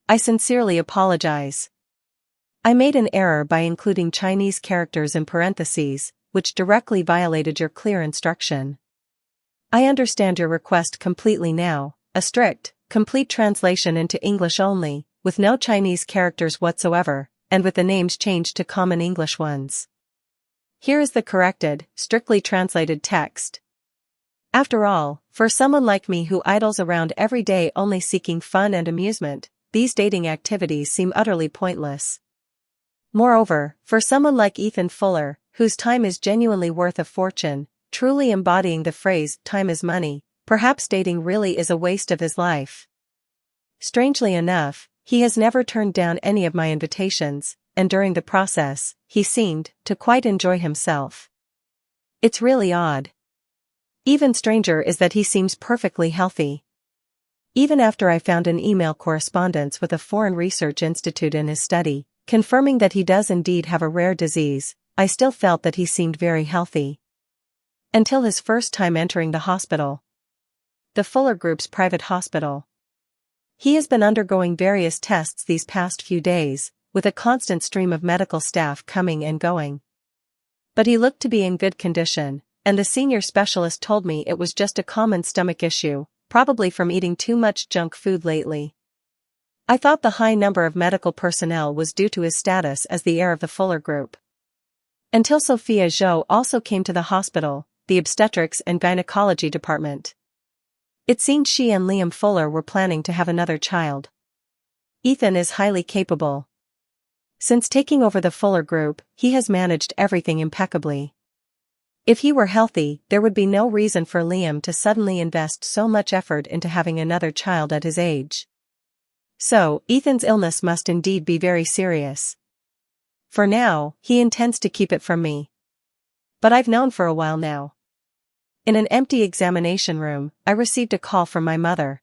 I sincerely apologize. I made an error by including Chinese characters in parentheses, which directly violated your clear instruction. I understand your request completely now, a strict, complete translation into English only, with no Chinese characters whatsoever, and with the names changed to common English ones. Here is the corrected, strictly translated text. After all, for someone like me who idles around every day only seeking fun and amusement, these dating activities seem utterly pointless. Moreover, for someone like Ethan Fuller, whose time is genuinely worth a fortune, truly embodying the phrase, time is money, perhaps dating really is a waste of his life. Strangely enough, he has never turned down any of my invitations, and during the process, he seemed to quite enjoy himself. It's really odd. Even stranger is that he seems perfectly healthy. Even after I found an email correspondence with a foreign research institute in his study, confirming that he does indeed have a rare disease, I still felt that he seemed very healthy. Until his first time entering the hospital. The Fuller Group's private hospital. He has been undergoing various tests these past few days, with a constant stream of medical staff coming and going. But he looked to be in good condition, and the senior specialist told me it was just a common stomach issue, probably from eating too much junk food lately. I thought the high number of medical personnel was due to his status as the heir of the Fuller Group. Until Sophia Zhou also came to the hospital, the obstetrics and gynecology department. It seemed she and Liam Fuller were planning to have another child. Ethan is highly capable. Since taking over the Fuller Group, he has managed everything impeccably. If he were healthy, there would be no reason for Liam to suddenly invest so much effort into having another child at his age. So, Ethan's illness must indeed be very serious. For now, he intends to keep it from me. But I've known for a while now. In an empty examination room, I received a call from my mother.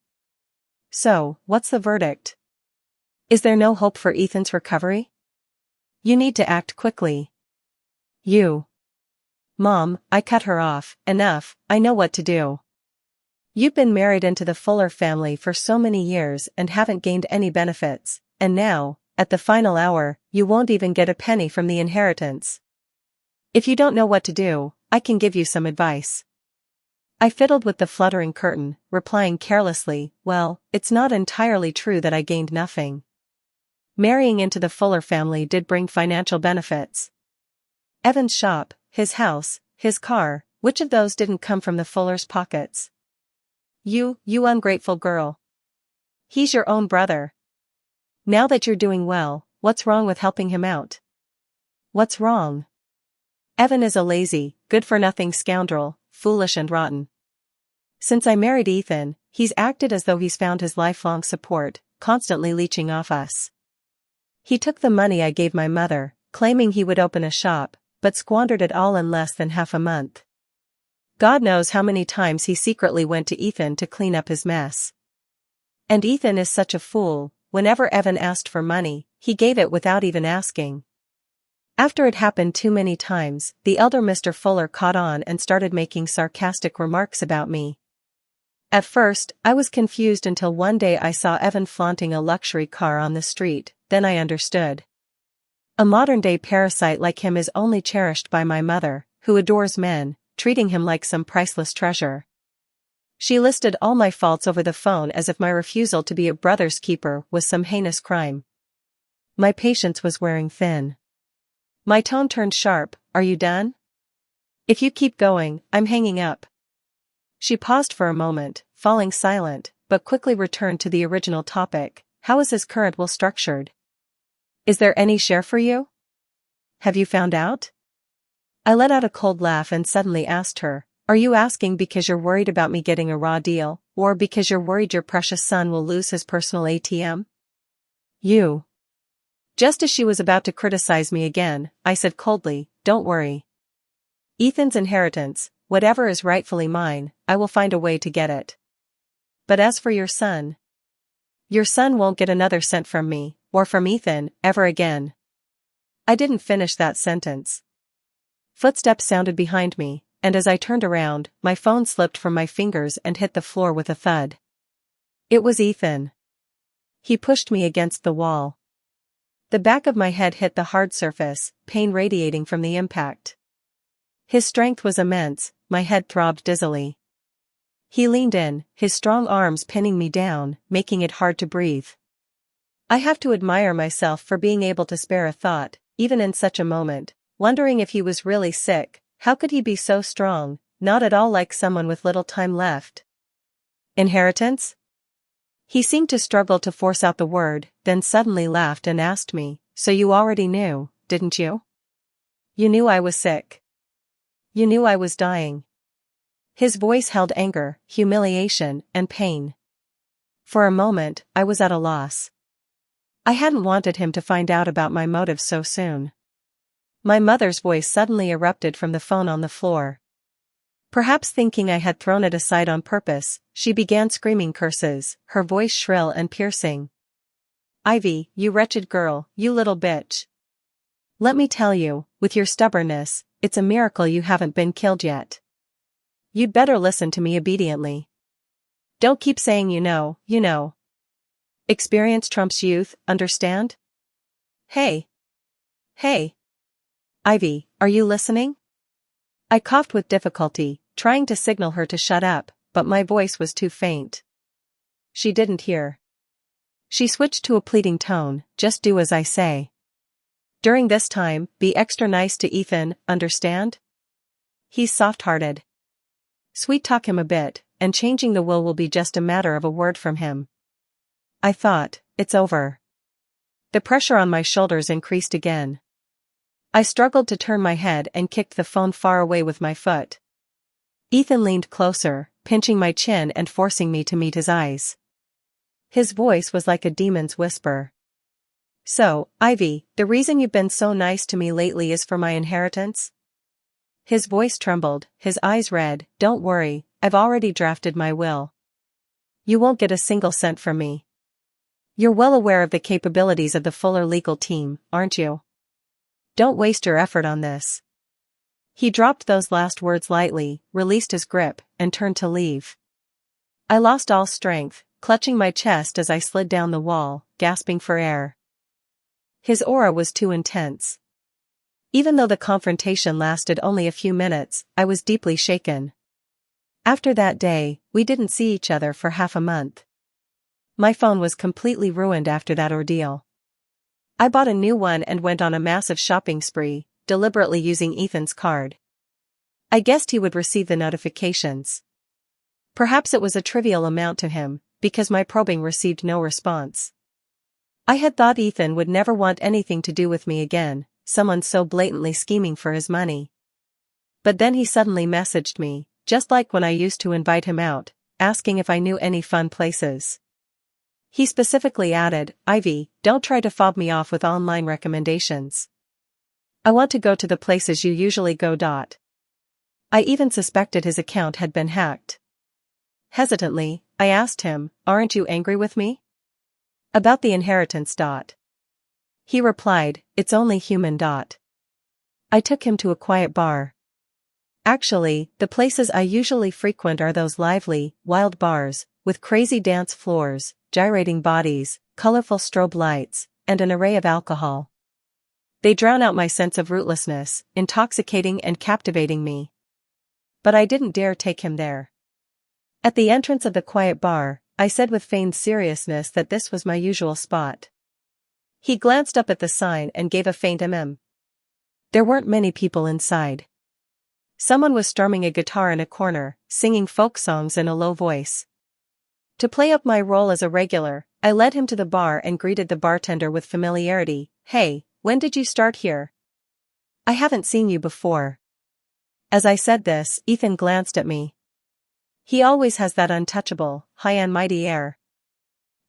So, what's the verdict? Is there no hope for Ethan's recovery? You need to act quickly. You. Mom, I cut her off. Enough, I know what to do. You've been married into the Fuller family for so many years and haven't gained any benefits, and now, at the final hour, you won't even get a penny from the inheritance. If you don't know what to do, I can give you some advice. I fiddled with the fluttering curtain, replying carelessly, well, it's not entirely true that I gained nothing. Marrying into the Fuller family did bring financial benefits. Evan's shop, his house, his car, which of those didn't come from the Fullers' pockets? You ungrateful girl. He's your own brother. Now that you're doing well, what's wrong with helping him out? What's wrong? Evan is a lazy, good-for-nothing scoundrel, foolish and rotten. Since I married Ethan, he's acted as though he's found his lifelong support, constantly leeching off us. He took the money I gave my mother, claiming he would open a shop, but squandered it all in less than half a month. God knows how many times he secretly went to Ethan to clean up his mess. And Ethan is such a fool, whenever Evan asked for money, he gave it without even asking. After it happened too many times, the elder Mr. Fuller caught on and started making sarcastic remarks about me. At first, I was confused until one day I saw Evan flaunting a luxury car on the street, then I understood. A modern-day parasite like him is only cherished by my mother, who adores men, treating him like some priceless treasure. She listed all my faults over the phone as if my refusal to be a brother's keeper was some heinous crime. My patience was wearing thin. My tone turned sharp. Are you done? If you keep going, I'm hanging up. She paused for a moment, falling silent, but quickly returned to the original topic. How is his current will structured? Is there any share for you? Have you found out? I let out a cold laugh and suddenly asked her, are you asking because you're worried about me getting a raw deal, or because you're worried your precious son will lose his personal ATM? You. Just as she was about to criticize me again, I said coldly, don't worry. Ethan's inheritance, whatever is rightfully mine, I will find a way to get it. But as for your son won't get another cent from me, or from Ethan, ever again. I didn't finish that sentence. Footsteps sounded behind me, and as I turned around, my phone slipped from my fingers and hit the floor with a thud. It was Ethan. He pushed me against the wall. The back of my head hit the hard surface, pain radiating from the impact. His strength was immense, my head throbbed dizzily. He leaned in, his strong arms pinning me down, making it hard to breathe. I have to admire myself for being able to spare a thought, even in such a moment, wondering if he was really sick. How could he be so strong, not at all like someone with little time left? Inheritance? He seemed to struggle to force out the word, then suddenly laughed and asked me, "So you already knew, didn't you? You knew I was sick. You knew I was dying." His voice held anger, humiliation, and pain. For a moment, I was at a loss. I hadn't wanted him to find out about my motives so soon. My mother's voice suddenly erupted from the phone on the floor. Perhaps thinking I had thrown it aside on purpose, she began screaming curses, her voice shrill and piercing. "Ivy, you wretched girl, you little bitch. Let me tell you, with your stubbornness, it's a miracle you haven't been killed yet. You'd better listen to me obediently. Don't keep saying you know, you know. Experience trumps youth, understand? Hey. Hey. Ivy, are you listening?" I coughed with difficulty, trying to signal her to shut up, but my voice was too faint. She didn't hear. She switched to a pleading tone, "Just do as I say. During this time, be extra nice to Ethan, understand? He's soft-hearted. Sweet-talk him a bit, and changing the will be just a matter of a word from him." I thought, it's over. The pressure on my shoulders increased again. I struggled to turn my head and kicked the phone far away with my foot. Ethan leaned closer, pinching my chin and forcing me to meet his eyes. His voice was like a demon's whisper. "So, Ivy, the reason you've been so nice to me lately is for my inheritance?" His voice trembled, his eyes red. "Don't worry, I've already drafted my will. You won't get a single cent from me. You're well aware of the capabilities of the Fuller legal team, aren't you? Don't waste your effort on this." He dropped those last words lightly, released his grip, and turned to leave. I lost all strength, clutching my chest as I slid down the wall, gasping for air. His aura was too intense. Even though the confrontation lasted only a few minutes, I was deeply shaken. After that day, we didn't see each other for half a month. My phone was completely ruined after that ordeal. I bought a new one and went on a massive shopping spree, deliberately using Ethan's card. I guessed he would receive the notifications. Perhaps it was a trivial amount to him, because my probing received no response. I had thought Ethan would never want anything to do with me again, someone so blatantly scheming for his money. But then he suddenly messaged me, just like when I used to invite him out, asking if I knew any fun places. He specifically added, "Ivy, don't try to fob me off with online recommendations. I want to go to the places you usually go. I even suspected his account had been hacked. Hesitantly, I asked him, "Aren't you angry with me? About the inheritance. He replied, "It's only human. I took him to a quiet bar. Actually, the places I usually frequent are those lively, wild bars, with crazy dance floors, gyrating bodies, colorful strobe lights, and an array of alcohol. They drown out my sense of rootlessness, intoxicating and captivating me. But I didn't dare take him there. At the entrance of the quiet bar, I said with feigned seriousness that this was my usual spot. He glanced up at the sign and gave a faint There weren't many people inside. Someone was strumming a guitar in a corner, singing folk songs in a low voice. To play up my role as a regular, I led him to the bar and greeted the bartender with familiarity. "Hey, when did you start here? I haven't seen you before." As I said this, Ethan glanced at me. He always has that untouchable, high and mighty air.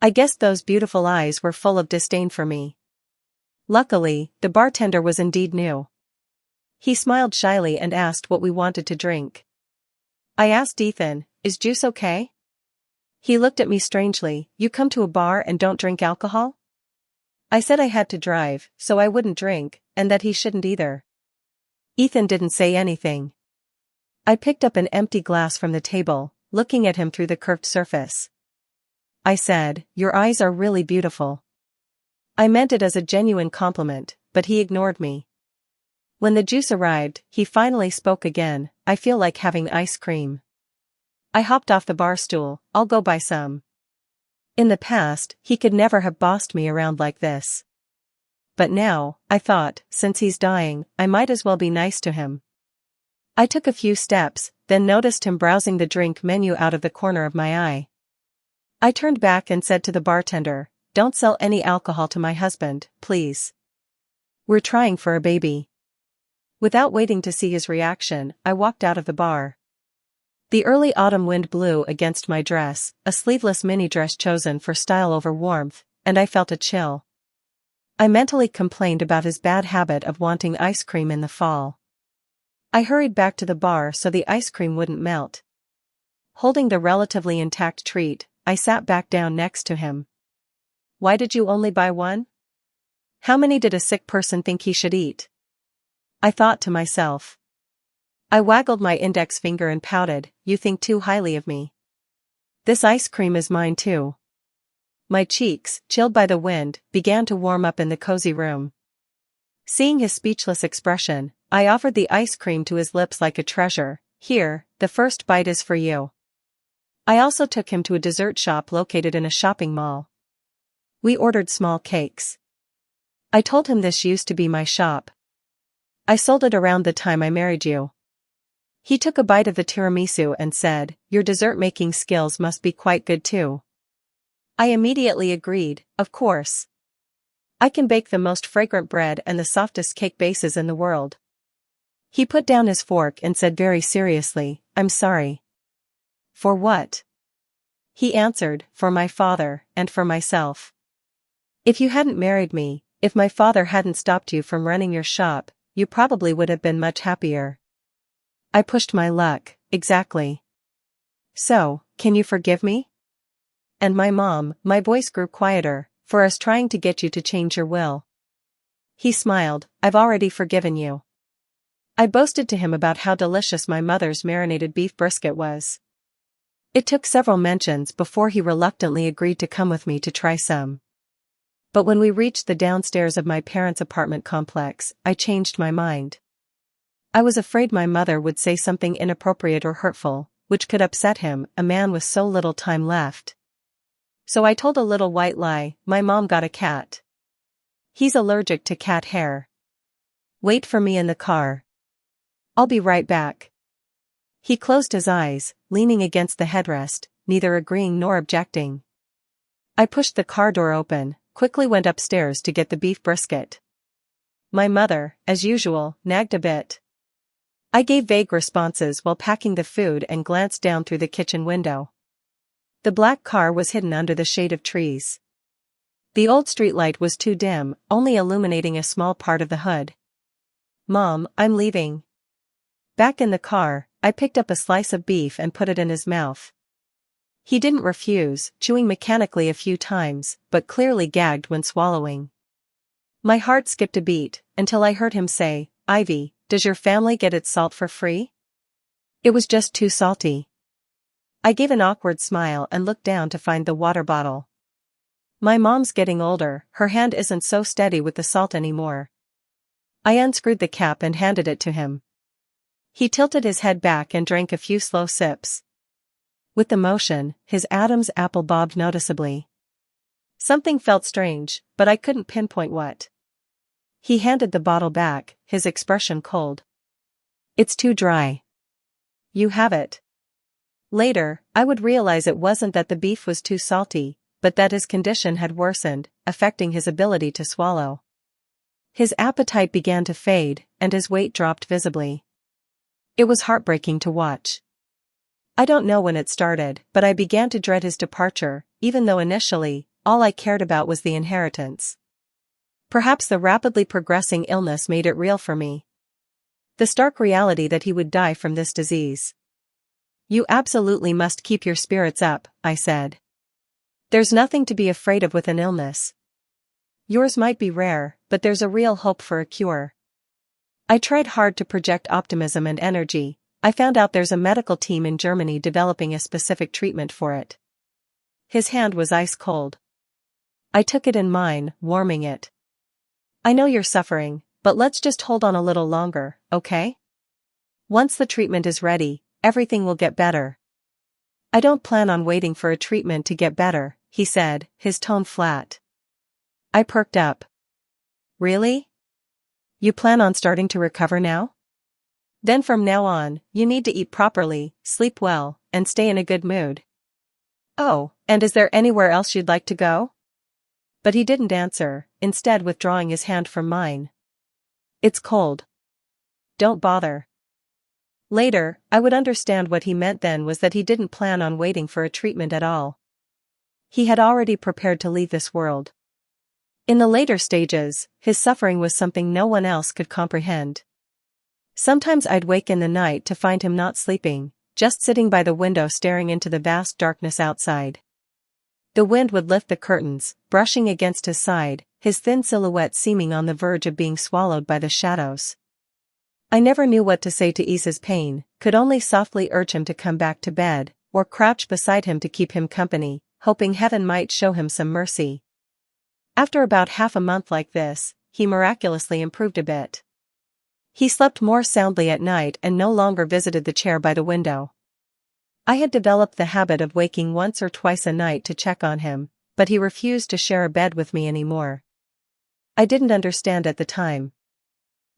I guessed those beautiful eyes were full of disdain for me. Luckily, the bartender was indeed new. He smiled shyly and asked what we wanted to drink. I asked Ethan, "Is juice okay?" He looked at me strangely. "You come to a bar and don't drink alcohol?" I said I had to drive, so I wouldn't drink, and that he shouldn't either. Ethan didn't say anything. I picked up an empty glass from the table, looking at him through the curved surface. I said, your eyes are really beautiful. I meant it as a genuine compliment, but he ignored me. When the juice arrived, he finally spoke again, I feel like having ice cream. I hopped off the bar stool, I'll go buy some. In the past, he could never have bossed me around like this. But now, I thought, since he's dying, I might as well be nice to him. I took a few steps, then noticed him browsing the drink menu out of the corner of my eye. I turned back and said to the bartender, don't sell any alcohol to my husband, please. We're trying for a baby. Without waiting to see his reaction, I walked out of the bar. The early autumn wind blew against my dress, a sleeveless mini dress chosen for style over warmth, and I felt a chill. I mentally complained about his bad habit of wanting ice cream in the fall. I hurried back to the bar so the ice cream wouldn't melt. Holding the relatively intact treat, I sat back down next to him. Why did you only buy one? How many did a sick person think he should eat? I thought to myself. I waggled my index finger and pouted, you think too highly of me. This ice cream is mine too. My cheeks, chilled by the wind, began to warm up in the cozy room. Seeing his speechless expression, I offered the ice cream to his lips like a treasure. Here, the first bite is for you. I also took him to a dessert shop located in a shopping mall. We ordered small cakes. I told him this used to be my shop. I sold it around the time I married you. He took a bite of the tiramisu and said, your dessert-making skills must be quite good too. I immediately agreed, of course. I can bake the most fragrant bread and the softest cake bases in the world. He put down his fork and said very seriously, I'm sorry. For what? He answered, for my father, and for myself. If you hadn't married me, if my father hadn't stopped you from running your shop, you probably would have been much happier. I pushed my luck, exactly. So, can you forgive me? And my mom, my voice grew quieter, for us trying to get you to change your will. He smiled, I've already forgiven you. I boasted to him about how delicious my mother's marinated beef brisket was. It took several mentions before he reluctantly agreed to come with me to try some. But when we reached the downstairs of my parents' apartment complex, I changed my mind. I was afraid my mother would say something inappropriate or hurtful, which could upset him, a man with so little time left. So I told a little white lie, my mom got a cat. He's allergic to cat hair. Wait for me in the car. I'll be right back. He closed his eyes, leaning against the headrest, neither agreeing nor objecting. I pushed the car door open, quickly went upstairs to get the beef brisket. My mother, as usual, nagged a bit. I gave vague responses while packing the food and glanced down through the kitchen window. The black car was hidden under the shade of trees. The old streetlight was too dim, only illuminating a small part of the hood. Mom, I'm leaving. Back in the car, I picked up a slice of beef and put it in his mouth. He didn't refuse, chewing mechanically a few times, but clearly gagged when swallowing. My heart skipped a beat, until I heard him say, Ivy, does your family get its salt for free? It was just too salty. I gave an awkward smile and looked down to find the water bottle. My mom's getting older, her hand isn't so steady with the salt anymore. I unscrewed the cap and handed it to him. He tilted his head back and drank a few slow sips. With the motion, his Adam's apple bobbed noticeably. Something felt strange, but I couldn't pinpoint what. He handed the bottle back, his expression cold. It's too dry. You have it. Later, I would realize it wasn't that the beef was too salty, but that his condition had worsened, affecting his ability to swallow. His appetite began to fade, and his weight dropped visibly. It was heartbreaking to watch. I don't know when it started, but I began to dread his departure, even though initially, all I cared about was the inheritance. Perhaps the rapidly progressing illness made it real for me. The stark reality that he would die from this disease. You absolutely must keep your spirits up, I said. There's nothing to be afraid of with an illness. Yours might be rare, but there's a real hope for a cure. I tried hard to project optimism and energy. I found out there's a medical team in Germany developing a specific treatment for it. His hand was ice cold. I took it in mine, warming it. I know you're suffering, but let's just hold on a little longer, okay? Once the treatment is ready, everything will get better. I don't plan on waiting for a treatment to get better, he said, his tone flat. I perked up. Really? You plan on starting to recover now? Then from now on, you need to eat properly, sleep well, and stay in a good mood. Oh, and is there anywhere else you'd like to go? But he didn't answer, instead withdrawing his hand from mine. It's cold. Don't bother. Later, I would understand what he meant then was that he didn't plan on waiting for a treatment at all. He had already prepared to leave this world. In the later stages, his suffering was something no one else could comprehend. Sometimes I'd wake in the night to find him not sleeping, just sitting by the window staring into the vast darkness outside. The wind would lift the curtains, brushing against his side, his thin silhouette seeming on the verge of being swallowed by the shadows. I never knew what to say to ease his pain, could only softly urge him to come back to bed, or crouch beside him to keep him company, hoping heaven might show him some mercy. After about half a month like this, he miraculously improved a bit. He slept more soundly at night and no longer visited the chair by the window. I had developed the habit of waking once or twice a night to check on him, but he refused to share a bed with me anymore. I didn't understand at the time.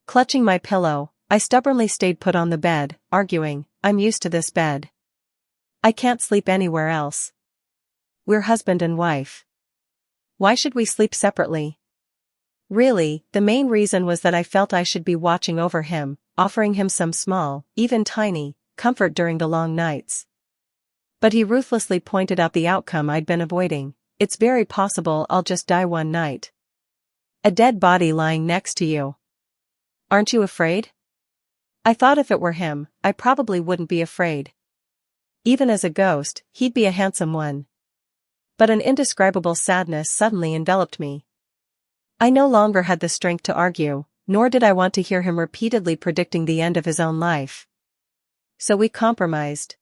Clutching my pillow, I stubbornly stayed put on the bed, arguing, I'm used to this bed. I can't sleep anywhere else. We're husband and wife. Why should we sleep separately? Really, the main reason was that I felt I should be watching over him, offering him some small, even tiny, comfort during the long nights. But he ruthlessly pointed out the outcome I'd been avoiding. It's very possible I'll just die one night. A dead body lying next to you. Aren't you afraid? I thought if it were him, I probably wouldn't be afraid. Even as a ghost, he'd be a handsome one. But an indescribable sadness suddenly enveloped me. I no longer had the strength to argue, nor did I want to hear him repeatedly predicting the end of his own life. So we compromised.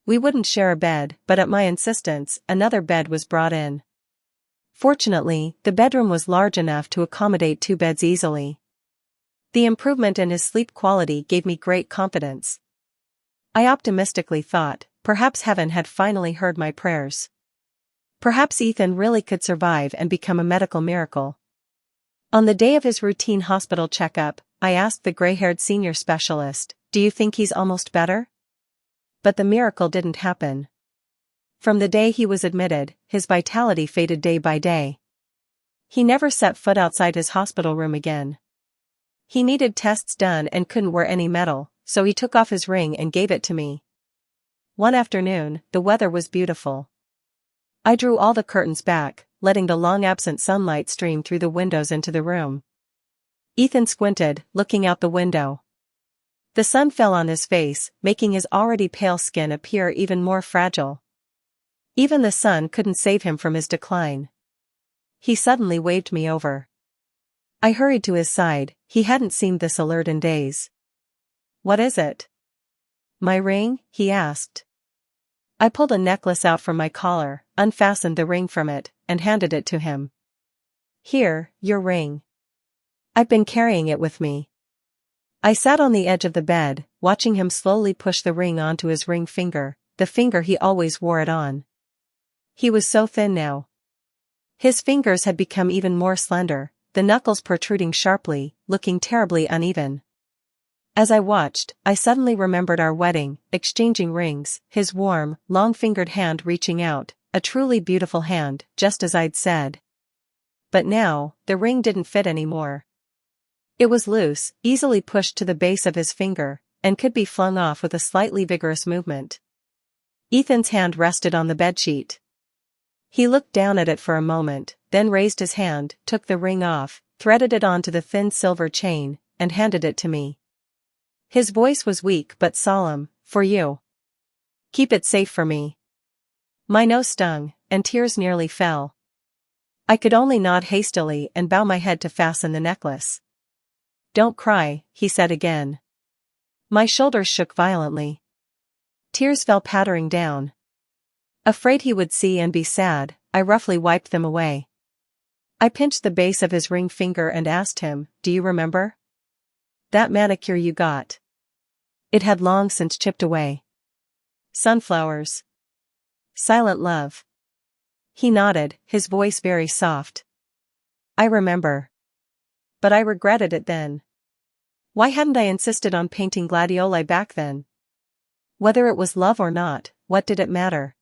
We wouldn't share a bed, but at my insistence, another bed was brought in. Fortunately, the bedroom was large enough to accommodate 2 beds easily. The improvement in his sleep quality gave me great confidence. I optimistically thought, perhaps heaven had finally heard my prayers. Perhaps Ethan really could survive and become a medical miracle. On the day of his routine hospital checkup, I asked the gray-haired senior specialist, do you think he's almost better? But the miracle didn't happen. From the day he was admitted, his vitality faded day by day. He never set foot outside his hospital room again. He needed tests done and couldn't wear any metal, so he took off his ring and gave it to me. One afternoon, the weather was beautiful. I drew all the curtains back, letting the long-absent sunlight stream through the windows into the room. Ethan squinted, looking out the window. The sun fell on his face, making his already pale skin appear even more fragile. Even the sun couldn't save him from his decline. He suddenly waved me over. I hurried to his side, he hadn't seemed this alert in days. What is it? My ring? He asked. I pulled a necklace out from my collar, unfastened the ring from it, and handed it to him. Here, your ring. I've been carrying it with me. I sat on the edge of the bed, watching him slowly push the ring onto his ring finger, the finger he always wore it on. He was so thin now. His fingers had become even more slender, the knuckles protruding sharply, looking terribly uneven. As I watched, I suddenly remembered our wedding, exchanging rings, his warm, long-fingered hand reaching out, a truly beautiful hand, just as I'd said. But now, the ring didn't fit anymore. It was loose, easily pushed to the base of his finger, and could be flung off with a slightly vigorous movement. Ethan's hand rested on the bedsheet. He looked down at it for a moment, then raised his hand, took the ring off, threaded it onto the thin silver chain, and handed it to me. His voice was weak but solemn, for you. Keep it safe for me. My nose stung, and tears nearly fell. I could only nod hastily and bow my head to fasten the necklace. Don't cry, he said again. My shoulders shook violently. Tears fell pattering down. Afraid he would see and be sad, I roughly wiped them away. I pinched the base of his ring finger and asked him, "Do you remember? That manicure you got?" It had long since chipped away. "Sunflowers. Silent love." He nodded, his voice very soft. "I remember. But I regretted it then. Why hadn't I insisted on painting gladioli back then? Whether it was love or not, what did it matter?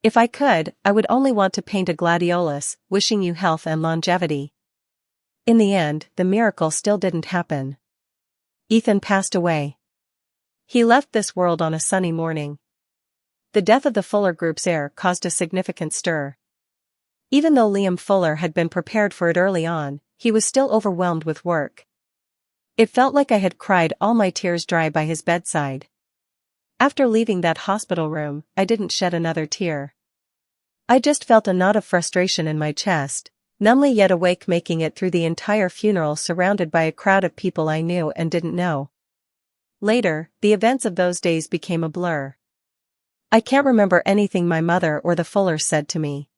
If I could, I would only want to paint a gladiolus, wishing you health and longevity." In the end, the miracle still didn't happen. Ethan passed away. He left this world on a sunny morning. The death of the Fuller Group's heir caused a significant stir. Even though Liam Fuller had been prepared for it early on, he was still overwhelmed with work. It felt like I had cried all my tears dry by his bedside. After leaving that hospital room, I didn't shed another tear. I just felt a knot of frustration in my chest, numbly yet awake, making it through the entire funeral surrounded by a crowd of people I knew and didn't know. Later, the events of those days became a blur. I can't remember anything my mother or the Fullers said to me.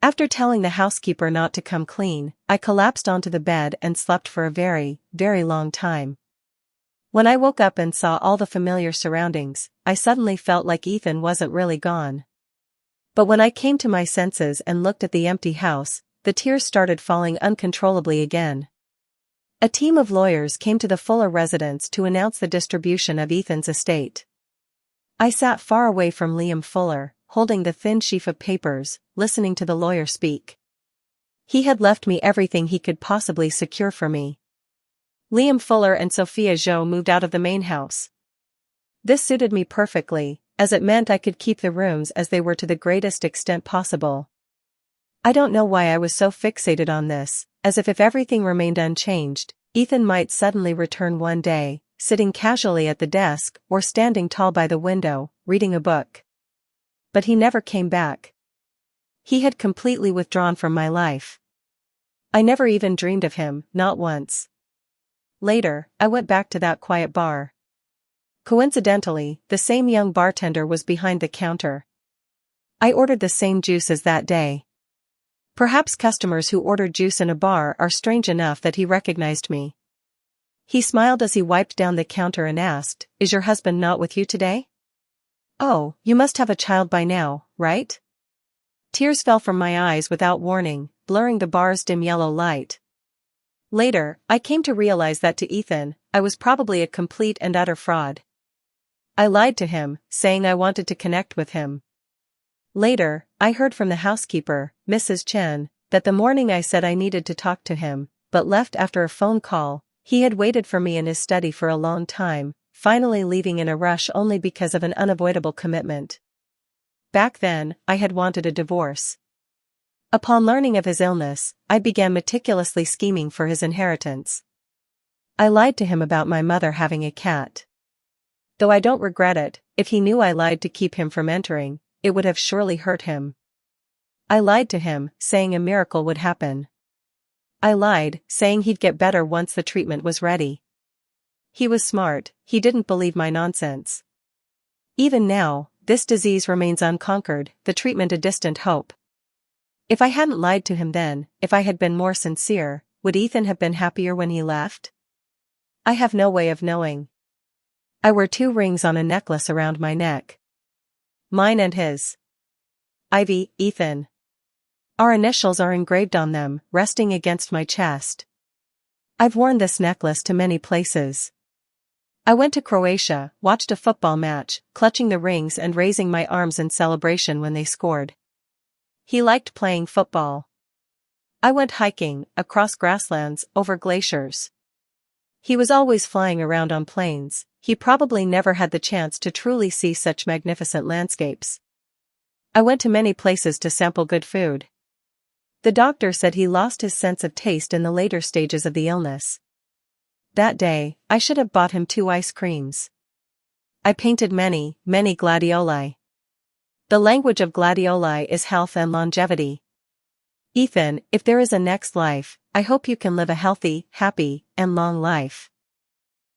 After telling the housekeeper not to come clean, I collapsed onto the bed and slept for a very, very long time. When I woke up and saw all the familiar surroundings, I suddenly felt like Ethan wasn't really gone. But when I came to my senses and looked at the empty house, the tears started falling uncontrollably again. A team of lawyers came to the Fuller residence to announce the distribution of Ethan's estate. I sat far away from Liam Fuller, holding the thin sheaf of papers, listening to the lawyer speak. He had left me everything he could possibly secure for me. Liam Fuller and Sophia Jo moved out of the main house. This suited me perfectly, as it meant I could keep the rooms as they were to the greatest extent possible. I don't know why I was so fixated on this, as if everything remained unchanged, Ethan might suddenly return one day, sitting casually at the desk or standing tall by the window, reading a book. But he never came back. He had completely withdrawn from my life. I never even dreamed of him, not once. Later, I went back to that quiet bar. Coincidentally, the same young bartender was behind the counter. I ordered the same juice as that day. Perhaps customers who order juice in a bar are strange enough that he recognized me. He smiled as he wiped down the counter and asked, "Is your husband not with you today?" "Oh, you must have a child by now, right?" Tears fell from my eyes without warning, blurring the bar's dim yellow light. Later, I came to realize that to Ethan, I was probably a complete and utter fraud. I lied to him, saying I wanted to connect with him. Later, I heard from the housekeeper, Mrs. Chen, that the morning I said I needed to talk to him, but left after a phone call, he had waited for me in his study for a long time, finally leaving in a rush only because of an unavoidable commitment. Back then, I had wanted a divorce. Upon learning of his illness, I began meticulously scheming for his inheritance. I lied to him about my mother having a cat. Though I don't regret it, if he knew I lied to keep him from entering, it would have surely hurt him. I lied to him, saying a miracle would happen. I lied, saying he'd get better once the treatment was ready. He was smart, he didn't believe my nonsense. Even now, this disease remains unconquered, the treatment a distant hope. If I hadn't lied to him then, if I had been more sincere, would Ethan have been happier when he left? I have no way of knowing. I wear 2 rings on a necklace around my neck. Mine and his. Ivy, Ethan. Our initials are engraved on them, resting against my chest. I've worn this necklace to many places. I went to Croatia, watched a football match, clutching the rings and raising my arms in celebration when they scored. He liked playing football. I went hiking, across grasslands, over glaciers. He was always flying around on planes, he probably never had the chance to truly see such magnificent landscapes. I went to many places to sample good food. The doctor said he lost his sense of taste in the later stages of the illness. That day, I should have bought him 2 ice creams. I painted many, many gladioli. The language of gladioli is health and longevity. Ethan, if there is a next life, I hope you can live a healthy, happy, and long life.